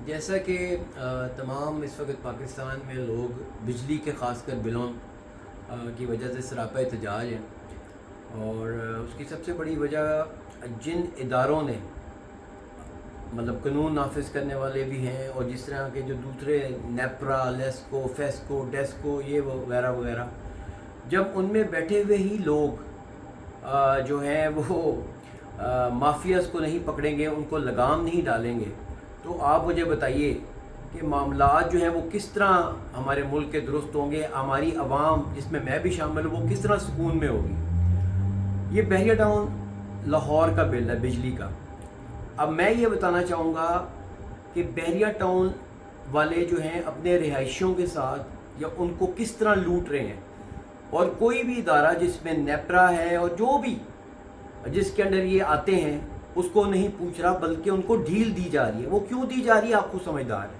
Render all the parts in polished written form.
جیسا کہ تمام اس وقت پاکستان میں لوگ بجلی کے خاص کر بلوں کی وجہ سے سراپا احتجاج ہیں، اور اس کی سب سے بڑی وجہ جن اداروں نے مطلب قانون نافذ کرنے والے بھی ہیں، اور جس طرح کے جو دوسرے نیپرا، لیسکو، فیسکو، ڈیسکو، یہ وغیرہ وغیرہ، جب ان میں بیٹھے ہوئے ہی لوگ جو ہیں وہ مافیاز کو نہیں پکڑیں گے، ان کو لگام نہیں ڈالیں گے، تو آپ مجھے بتائیے کہ معاملات جو ہیں وہ کس طرح ہمارے ملک کے درست ہوں گے، ہماری عوام جس میں میں بھی شامل ہوں وہ کس طرح سکون میں ہوگی۔ یہ بحریہ ٹاؤن لاہور کا بل ہے بجلی کا۔ اب میں یہ بتانا چاہوں گا کہ بحریہ ٹاؤن والے جو ہیں اپنے رہائشیوں کے ساتھ یا ان کو کس طرح لوٹ رہے ہیں، اور کوئی بھی ادارہ جس میں نیپرا ہے اور جو بھی جس کے اندر یہ آتے ہیں اس کو نہیں پوچھ رہا، بلکہ ان کو ڈھیل دی جا رہی ہے۔ وہ کیوں دی جا رہی ہے آپ کو سمجھدار ہے۔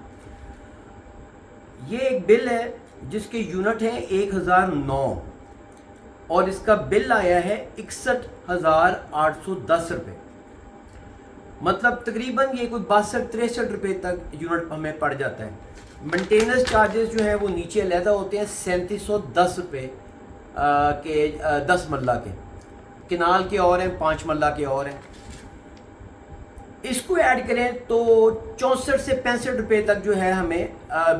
یہ ایک بل ہے جس کے یونٹ ہیں 1009 اور اس کا بل آیا ہے 61,810 روپے، مطلب تقریباً یہ کوئی 62-63 روپے تک یونٹ ہمیں پڑ جاتا ہے۔ مینٹیننس چارجز جو ہیں وہ نیچے علیحدہ ہوتے ہیں 3710 روپے کے 10 مرلہ کے، کنال کے اور ہیں، 5 مرلہ کے اور ہیں۔ اس کو ایڈ کریں تو 64 سے 65 روپے تک جو ہے ہمیں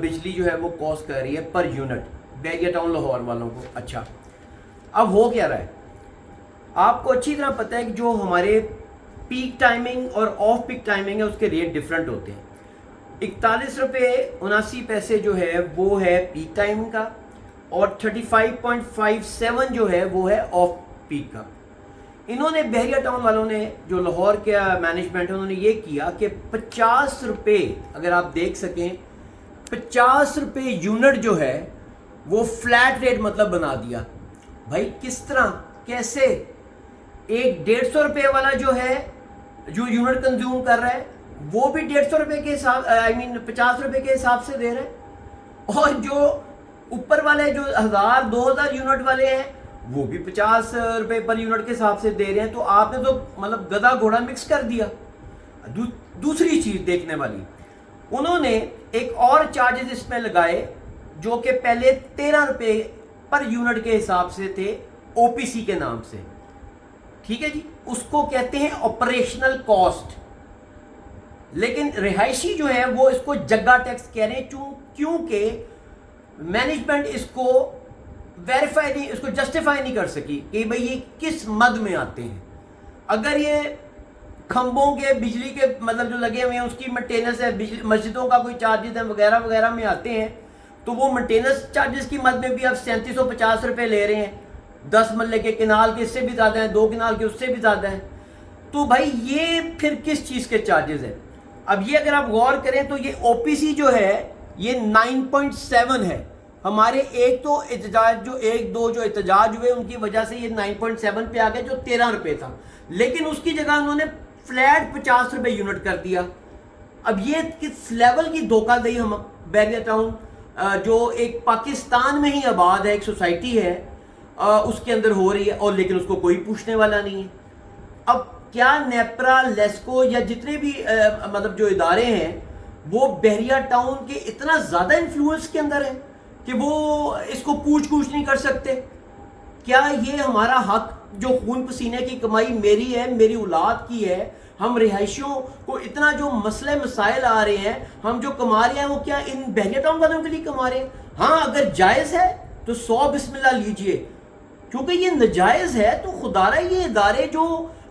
بجلی جو ہے وہ کاسٹ کر رہی ہے پر یونٹ بحریہ ٹاؤن لاہور والوں کو۔ اچھا، اب ہو کیا رہا ہے؟ آپ کو اچھی طرح پتہ ہے کہ جو ہمارے پیک ٹائمنگ اور آف پیک ٹائمنگ ہے اس کے ریٹ ڈیفرنٹ ہوتے ہیں۔ 41 روپے 79 پیسے جو ہے وہ ہے پیک ٹائمنگ کا، اور 35.57 جو ہے وہ ہے آف پیک کا۔ انہوں نے بحریہ ٹاؤن والوں نے جو لاہور کا مینجمنٹ ہے انہوں نے یہ کیا کہ 50 روپے، اگر آپ دیکھ سکیں 50 روپے یونٹ جو ہے وہ فلیٹ ریٹ مطلب بنا دیا۔ بھائی کس طرح، کیسے؟ ایک 150 روپے والا جو ہے جو یونٹ کنزیوم کر رہا ہے وہ بھی 150 روپے کے حساب 50 روپے کے حساب سے دے رہے ہیں، اور جو اوپر والے جو 1000-2000 یونٹ والے ہیں وہ بھی 50 روپے پر یونٹ کے حساب سے دے رہے ہیں۔ تو آپ نے تو مطلب گدھا گھوڑا مکس کر دیا۔ دوسری چیز دیکھنے والی، انہوں نے ایک اور چارجز اس میں لگائے جو کہ پہلے 13 روپے پر یونٹ کے حساب سے تھے او پی سی کے نام سے، ٹھیک ہے جی، اس کو کہتے ہیں آپریشنل کاسٹ، لیکن رہائشی جو ہے وہ اس کو جگہ ٹیکس کہہ رہے ہیں، کیونکہ مینجمنٹ اس کو ویریفائی نہیں، اس کو جسٹیفائی نہیں کر سکی کہ بھئی یہ کس مد میں آتے ہیں۔ اگر یہ کھمبوں کے بجلی کے مطلب جو لگے ہوئے ہیں اس کی مینٹیننس ہے، مسجدوں کا کوئی چارجز ہے وغیرہ وغیرہ میں آتے ہیں، تو وہ مینٹیننس چارجز کی مد میں بھی آپ 3750 روپے لے رہے ہیں، 10 مرلے کے کنال کے اس سے بھی زیادہ ہیں، 2 کنال کے اس سے بھی زیادہ ہیں، تو بھائی یہ پھر کس چیز کے چارجز ہیں؟ اب یہ اگر آپ غور کریں تو یہ او پی سی جو ہے یہ 9.7 ہے۔ ہمارے ایک تو احتجاج جو 1-2 جو احتجاج ہوئے ان کی وجہ سے یہ 9.7 پہ آ گئے جو 13 روپے تھا، لیکن اس کی جگہ انہوں نے فلیٹ 50 روپے یونٹ کر دیا۔ اب یہ کس لیول کی دھوکہ دہی ہم بحریہ ٹاؤن جو ایک پاکستان میں ہی آباد ہے، ایک سوسائٹی ہے، اس کے اندر ہو رہی ہے، اور لیکن اس کو کوئی پوچھنے والا نہیں ہے۔ اب کیا نیپرا، لیسکو یا جتنے بھی مطلب جو ادارے ہیں وہ بحریہ ٹاؤن کے اتنا زیادہ انفلوئنس کے اندر ہے کہ وہ اس کو پوچھ نہیں کر سکتے؟ کیا یہ ہمارا حق جو خون پسینے کی کمائی میری ہے، میری اولاد کی ہے، ہم رہائشیوں کو اتنا جو مسئلے مسائل آ رہے ہیں، ہم جو کما رہے ہیں وہ کیا ان بحریہ ٹاؤن والوں کے لیے کما رہے ہیں؟ ہاں اگر جائز ہے تو 100 بسم اللہ لیجئے، کیونکہ یہ ناجائز ہے تو خدا رہا یہ ادارے جو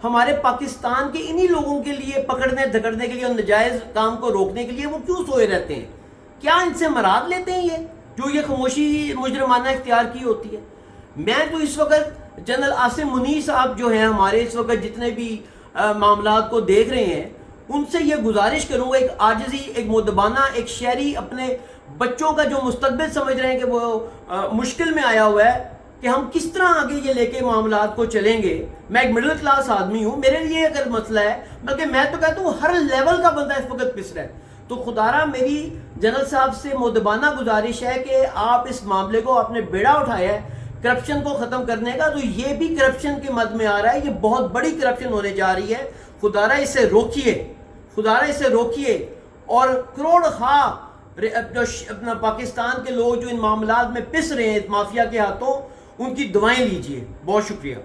ہمارے پاکستان کے انہی لوگوں کے لیے پکڑنے دھکڑنے کے لیے اور ناجائز کام کو روکنے کے لیے وہ کیوں سوئے رہتے ہیں؟ کیا ان سے مراد لیتے ہیں یہ جو یہ خاموشی مجرمانہ اختیار کی ہوتی ہے؟ میں تو اس وقت جنرل عاصم منیر صاحب جو ہیں ہمارے اس وقت جتنے بھی معاملات کو دیکھ رہے ہیں ان سے یہ گزارش کروں گا، ایک عاجزی، ایک مؤدبانہ، ایک شہری اپنے بچوں کا جو مستقبل سمجھ رہے ہیں کہ وہ مشکل میں آیا ہوا ہے کہ ہم کس طرح آگے یہ لے کے معاملات کو چلیں گے۔ میں ایک مڈل کلاس آدمی ہوں، میرے لیے اگر مسئلہ ہے، بلکہ میں تو کہتا ہوں ہر لیول کا بندہ اس وقت پس رہا ہے، تو خدارہ میری جنرل صاحب سے مؤدبانہ گزارش ہے کہ آپ اس معاملے کو آپ نے بیڑا اٹھایا ہے کرپشن کو ختم کرنے کا، تو یہ بھی کرپشن کے مد میں آ رہا ہے، یہ بہت بڑی کرپشن ہونے جا رہی ہے، خدارہ اسے روکیے، خدارہ اسے روکیے، اور کروڑ خواہ اپنا پاکستان کے لوگ جو ان معاملات میں پس رہے ہیں مافیا کے ہاتھوں، ان کی دعائیں لیجئے. بہت شکریہ.